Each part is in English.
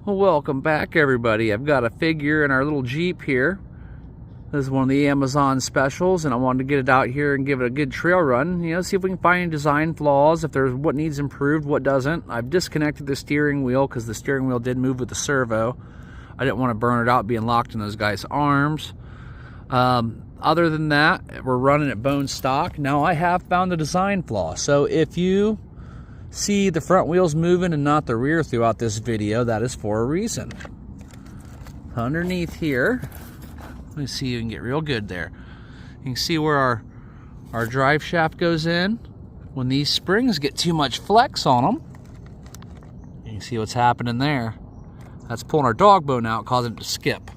Well, welcome back, everybody. I've got a figure in our little Jeep here. This is one of the Amazon specials, and I wanted to get it out here and give it a good trail run. You know, see if we can find any design flaws, if there's what needs improved, what doesn't. I've disconnected the steering wheel because the steering wheel did move with the servo. I didn't want to burn it out being locked in those guys' arms. Other than that, we're running at bone stock. Now, I have found a design flaw. So if you see the front wheels moving and not the rear throughout this video, that is for a reason. Underneath here, let me see if you can get real good there. You can see where our drive shaft goes in. When these springs get too much flex on them, you can see what's happening there. That's pulling our dog bone out, causing it to skip.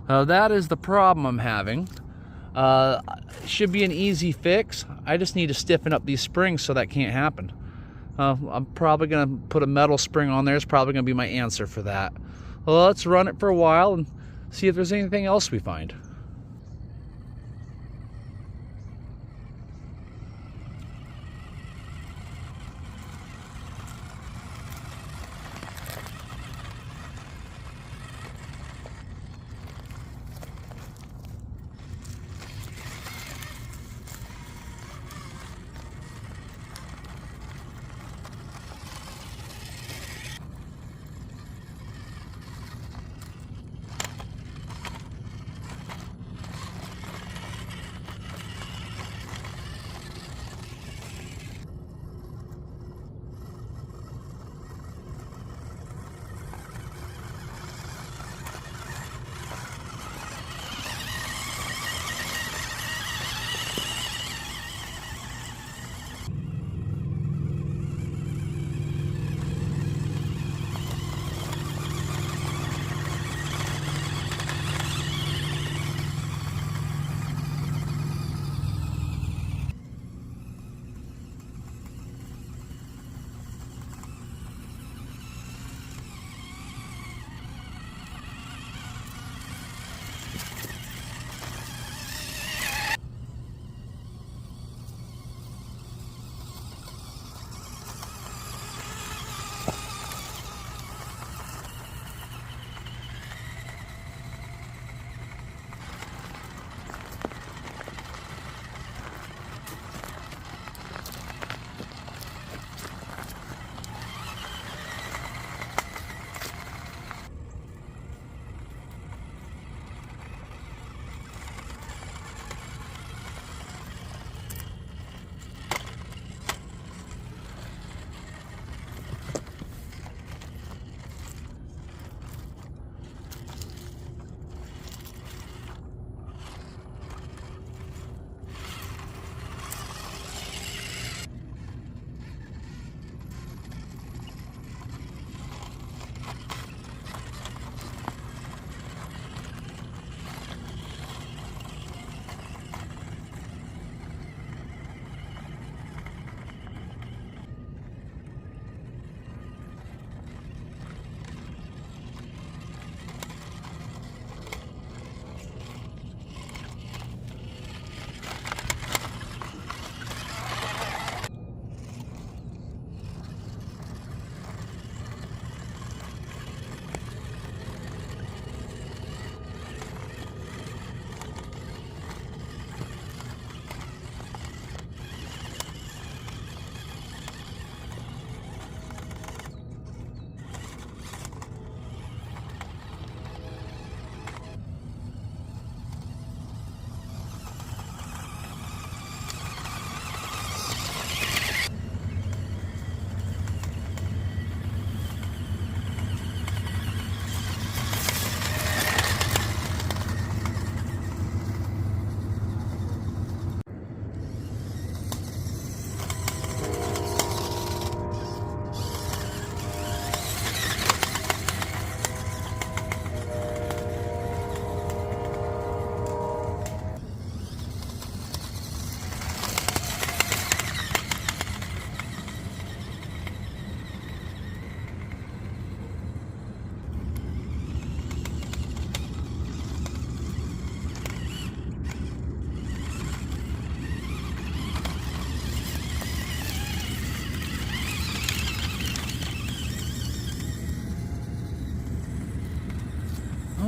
That is the problem I'm having. Should be an easy fix. I just need to stiffen up these springs so that can't happen. I'm probably going to put a metal spring on there. It's probably going to be my answer for that. Well, let's run it for a while and see if there's anything else we find.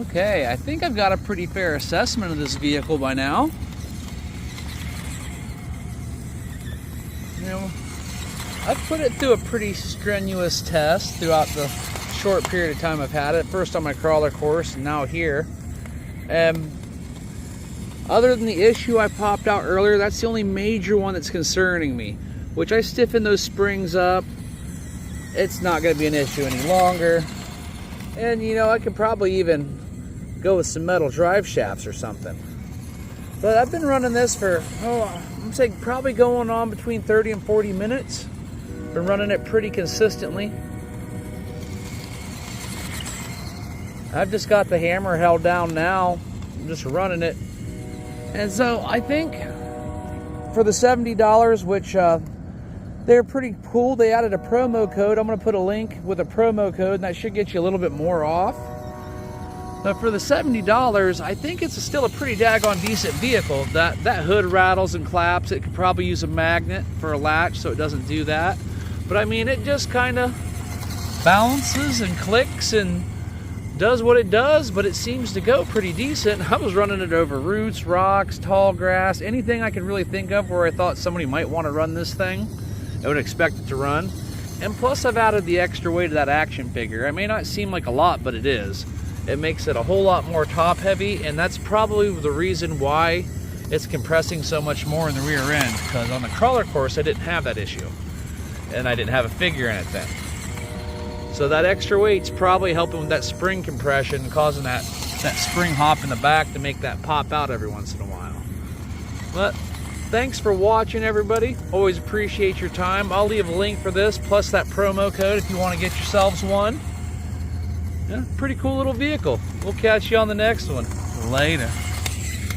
Okay, I think I've got a pretty fair assessment of this vehicle by now. You know, I've put it through a pretty strenuous test throughout the short period of time I've had it. First on my crawler course and now here. Other than the issue I popped out earlier, that's the only major one that's concerning me. Which I stiffened those springs up. It's not going to be an issue any longer. And you know, I could probably even go with some metal drive shafts or something. But I've been running this for, I'm saying probably going on between 30 and 40 minutes. Been running it pretty consistently. I've just got the hammer held down now. I'm just running it. And so I think for the $70, which they're pretty cool, they added a promo code. I'm going to put a link with a promo code, and that should get you a little bit more off. But for the $70, I think it's still a pretty daggone decent vehicle. That hood rattles and claps. It could probably use a magnet for a latch so it doesn't do that. But I mean, it just kind of balances and clicks and does what it does, but it seems to go pretty decent. I was running it over roots, rocks, tall grass, anything I can really think of where I thought somebody might want to run this thing. I would expect it to run. And plus I've added the extra weight of that action figure. It may not seem like a lot, but it is. It makes it a whole lot more top heavy, and that's probably the reason why it's compressing so much more in the rear end, because on the crawler course I didn't have that issue. And I didn't have a figure in it then. So that extra weight's probably helping with that spring compression, causing that spring hop in the back to make that pop out every once in a while. But thanks for watching, everybody. Always appreciate your time. I'll leave a link for this, plus that promo code if you want to get yourselves one. Yeah, pretty cool little vehicle. We'll catch you on the next one. Later.